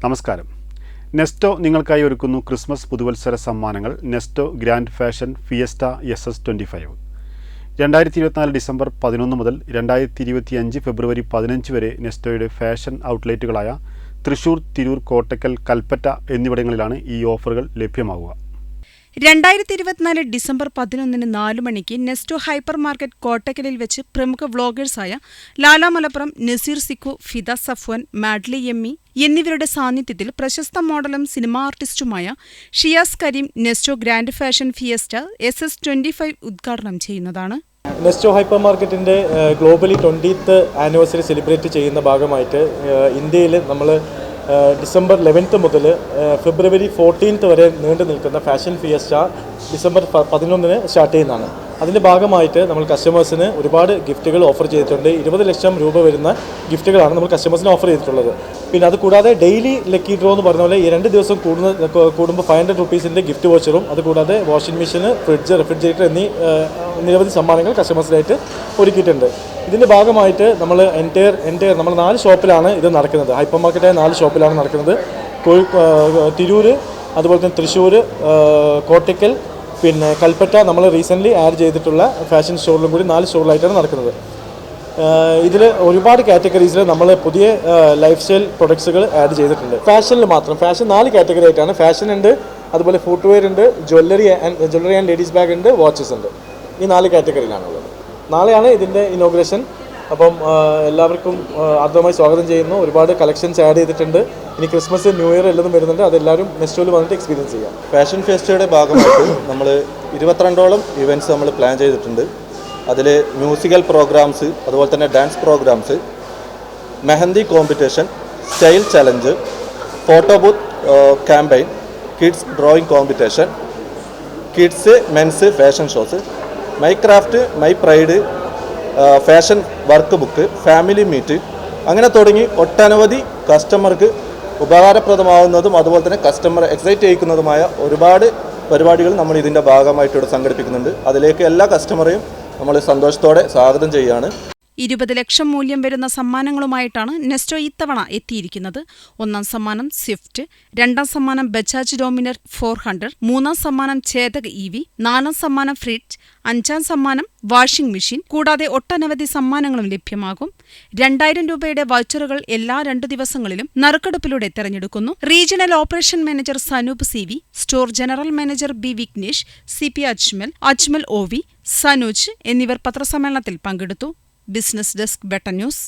നമസ്കാരം. നെസ്റ്റോ നിങ്ങൾക്കായി ഒരുക്കുന്നു ക്രിസ്മസ് പുതുവത്സര സമ്മാനങ്ങൾ. Nesto grand fashion fiesta SS25. 2024 December 11 മുതൽ 2025 ഫെബ്രുവരി 15 വരെ നെസ്റ്റോയുടെ ഫാഷൻ ഔട്ട്ലെറ്റുകളായ തൃശൂർ, തിരൂർ, കോട്ടക്കൽ, കൽപ്പറ്റ എന്നിവിടങ്ങളിലാണ് ഈ ഓഫറുകൾ ലഭ്യമാകുക. 2024 ഡിസംബർ 11 4 മണിക്ക് നെസ്റ്റോ ഹൈപ്പർ മാർക്കറ്റ് കോട്ടക്കലിൽ വെച്ച് പ്രമുഖ വ്ളോഗേഴ്സായ ലാല മലപ്പുറം, നസീർ സിക്കു, ഫിദ സഫ്വാൻ, മാഡ്ലി എമ്മി എന്നിവരുടെ സാന്നിധ്യത്തിൽ പ്രശസ്ത മോഡലും സിനിമാ ആർട്ടിസ്റ്റുമായ Shiyas Kareem Nesto grand fashion fiesta SS25 ഉദ്ഘാടനം ചെയ്യുന്നതാണ്. നെസ്റ്റോ ഹൈപ്പർ മാർക്കറ്റിൻ്റെ ഗ്ലോബലി 20th ആനിവേഴ്സറി സെലിബ്രേറ്റ് ചെയ്യുന്ന ഭാഗമായിട്ട് ഇന്ത്യയിൽ നമ്മൾ ഡിസംബർ 11 മുതൽ ഫെബ്രുവരി 14 വരെ നീണ്ടു നിൽക്കുന്ന ഫാഷൻ ഫിയസ്റ്റ ഡിസംബർ 11 സ്റ്റാർട്ട് ചെയ്യുന്നതാണ്. അതിൻ്റെ ഭാഗമായിട്ട് നമ്മൾ കസ്റ്റമേഴ്സിന് ഒരുപാട് ഗിഫ്റ്റുകൾ ഓഫർ ചെയ്തിട്ടുണ്ട്. 20 ലക്ഷം രൂപ വരുന്ന ഗിഫ്റ്റുകളാണ് നമ്മൾ കസ്റ്റമേഴ്സിന് ഓഫർ ചെയ്തിട്ടുള്ളത്. പിന്നെ അത് കൂടാതെ ഡെയിലി ലക്കി ഡ്രോ എന്ന് പറഞ്ഞ പോലെ ഈ 2 ദിവസം കൂടുമ്പോൾ 500 റുപ്പീസിൻ്റെ ഗിഫ്റ്റ് വോച്ചറും അതുകൂടാതെ വാഷിംഗ് മെഷീൻ, ഫ്രിഡ്ജ്, റെഫ്രിജറേറ്റർ എന്നീ നിരവധി സമ്മാനങ്ങൾ കസ്റ്റമേഴ്സിനായിട്ട് ഒരുക്കിയിട്ടുണ്ട്. ഇതിൻ്റെ ഭാഗമായിട്ട് നമ്മൾ എൻറ്റയർ നമ്മൾ 4 ഷോപ്പിലാണ് ഇത് നടക്കുന്നത്. ഹൈപ്പർ മാർക്കറ്റായ 4 ഷോപ്പിലാണ് നടക്കുന്നത്. തിരൂർ, അതുപോലെ തന്നെ തൃശ്ശൂർ, കോട്ടക്കൽ, പിന്നെ കൽപ്പറ്റ നമ്മൾ റീസെൻ്റ്ലി ആഡ് ചെയ്തിട്ടുള്ള ഫാഷൻ സ്റ്റോറിലും കൂടി 4 സ്റ്റോറിലായിട്ടാണ് നടക്കുന്നത്. ഇതിൽ ഒരുപാട് കാറ്റഗറീസിൽ നമ്മൾ പുതിയ ലൈഫ് സ്റ്റൈൽ പ്രൊഡക്ട്സുകൾ ആഡ് ചെയ്തിട്ടുണ്ട്. ഫാഷനിൽ മാത്രം 4 കാറ്റഗറി ആയിട്ടാണ്. ഫാഷൻ ഉണ്ട്, അതുപോലെ ഫുട്വെയർ ഉണ്ട്, ജ്വല്ലറി ആൻഡ് ലേഡീസ് ബാഗ് ഉണ്ട്, വാച്ചസ് ഉണ്ട്. ഈ 4 കാറ്റഗറിയിലാണുള്ളത്. നാളെയാണ് ഇതിൻ്റെ ഇനോഗ്രേഷൻ. അപ്പം എല്ലാവർക്കും ആദ്യമായി സ്വാഗതം ചെയ്യുന്നു. ഒരുപാട് കളക്ഷൻസ് ആഡ് ചെയ്തിട്ടുണ്ട്. ഇനി ക്രിസ്മസ്, ന്യൂ ഇയർ എല്ലാം വരുന്നുണ്ട്. അതെല്ലാവരും നെസ്റ്റോയിൽ വന്നിട്ട് എക്സ്പീരിയൻസ് ചെയ്യാം. ഫാഷൻ ഫെസ്റ്റയുടെ ഭാഗമായിട്ട് നമ്മൾ 22ഓളം ഇവൻറ്റ്സ് നമ്മൾ പ്ലാൻ ചെയ്തിട്ടുണ്ട്. അതിൽ മ്യൂസിക്കൽ പ്രോഗ്രാംസ്, അതുപോലെ തന്നെ dance programmes, mehndi competition, style challenge, photo booth campaign, kids drawing competition, kids men's fashion shows, my craft, my pride, fashion work book, family meet, അങ്ങനെ തുടങ്ങി ഒട്ടനവധി കസ്റ്റമർക്ക് ഉപകാരപ്രദമാവുന്നതും അതുപോലെ തന്നെ കസ്റ്റമറെ എക്സൈറ്റ് ചെയ്യിക്കുന്നതുമായ ഒരുപാട് പരിപാടികൾ നമ്മൾ ഇതിൻ്റെ ഭാഗമായിട്ട് ഇവിടെ സംഘടിപ്പിക്കുന്നുണ്ട്. അതിലേക്ക് എല്ലാ കസ്റ്റമറെയും നമ്മൾ സന്തോഷത്തോടെ സ്വാഗതം ചെയ്യുകയാണ്. 20 ലക്ഷം മൂല്യം വരുന്ന സമ്മാനങ്ങളുമായിട്ടാണ് നെസ്റ്റോ ഇത്തവണ എത്തിയിരിക്കുന്നത്. 1ാം സമ്മാനം സ്വിഫ്റ്റ്, 2ാം സമ്മാനം ബജാജ് ഡോമിനർ 400, 3ാം സമ്മാനം ചേതക് EV, 4ാം സമ്മാനം ഫ്രിഡ്ജ്, 5ാം സമ്മാനം വാഷിംഗ് മെഷീൻ, കൂടാതെ ഒട്ടനവധി സമ്മാനങ്ങളും ലഭ്യമാകും. 2000 രൂപയുടെ വൗച്ചറുകൾ എല്ലാ 2 ദിവസങ്ങളിലും നറുക്കെടുപ്പിലൂടെ തെരഞ്ഞെടുക്കുന്നു. Regional operation manager Sanoop CV, store general manager B Vignesh, CP Ajmal OV, Sanoj എന്നിവർ പത്രസമ്മേളനത്തിൽ പങ്കെടുത്തു. ബിസിനസ് ഡെസ്ക്, ബെട്ട ന്യൂസ്.